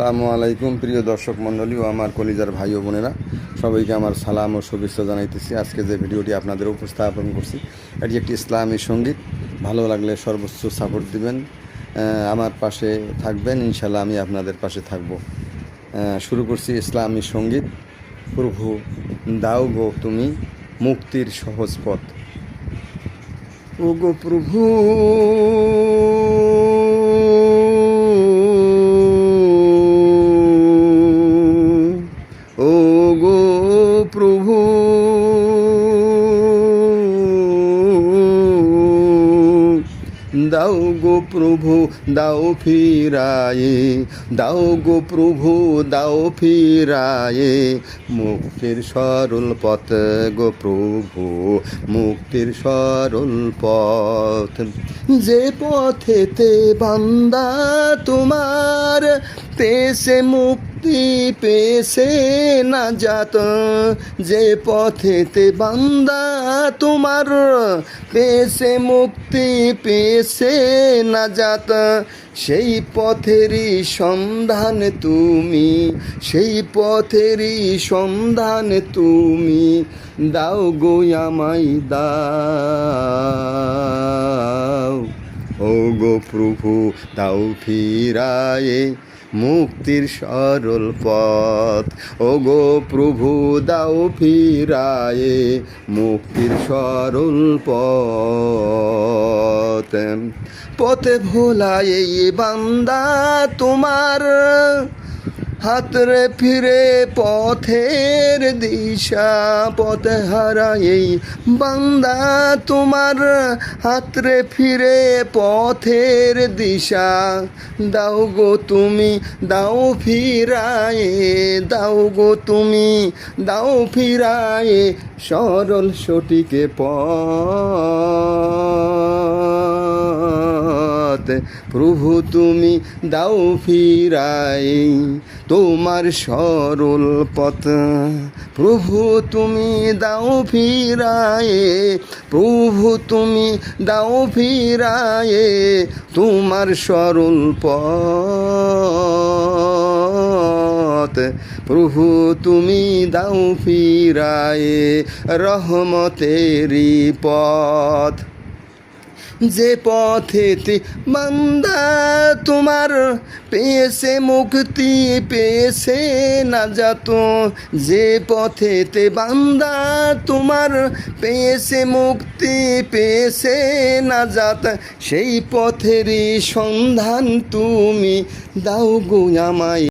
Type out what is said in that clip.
আসসালামু আলাইকুম প্রিয় দর্শক মণ্ডলী ও আমার কলিজার ভাই ও বোনেরা, সবাইকে আমার সালাম ও শুভেচ্ছা জানাইতেছি। আজকে যে ভিডিওটি আপনাদের উপস্থাপন করছি এটি একটি ইসলামী সঙ্গীত। ভালো লাগলে সর্বোচ্চ সাপোর্ট দিবেন, আমার পাশে থাকবেন, ইনশাল্লাহ আমি আপনাদের পাশে থাকব। শুরু করছি ইসলামী সঙ্গীত। প্রভু দাও গো তুমি মুক্তির সহজ পথ। ও গো প্রভু প্রভু দাও গো প্রভু দাও ফিরায়ে, দাও গো প্রভু দাও ফিরায়ে মুক্তির সরল পথ গো প্রভু, মুক্তির সরল পথ। যে পথেতে বান্দা তোমার পেছে মুক্তি পেছে নাজাত, যে পথেতে বান্দা তোমার পেছে মুক্তি পেছে নাজাত, সেই পথেরই সন্ধান তুমি, সেই পথেরই সন্ধান তুমি। দাও গো আমায় দাও, ও গো প্রভু দাও ফিরায়ে মুক্তির সরল পথ। ও গো প্রভু দাও ফিরায়ে মুক্তির সরল পথ। পথে ভোলায় বান্দা তোমার হাতরে ফিরে পথের দিশা, পথে হারায় বান্দা তোমার হাতরে ফিরে পথের দিশা। দাও গো তুমি দাও ফিরায়ে, দাও গো তুমি দাও ফিরায়ে সরল সঠিকে পথ। প্রভু তুমি দাও ফিরায়ে তোমার সরল পথ। প্রভু তুমি দাও ফিরায়ে, প্রভু তুমি দাও ফিরায়ে তোমার সরল পথ। প্রভু তুমি দাও ফিরায়ে রহমতেরই পথ। যে পথেতে বান্দা তোমার পেয়েছে মুক্তি পেয়েছে নাজাত, যে পথেতে বান্দা তোমার পেয়েছে মুক্তি পেয়েছে নাজাত, সেই পথেরই সন্ধান তুমি। দাও গো আমায়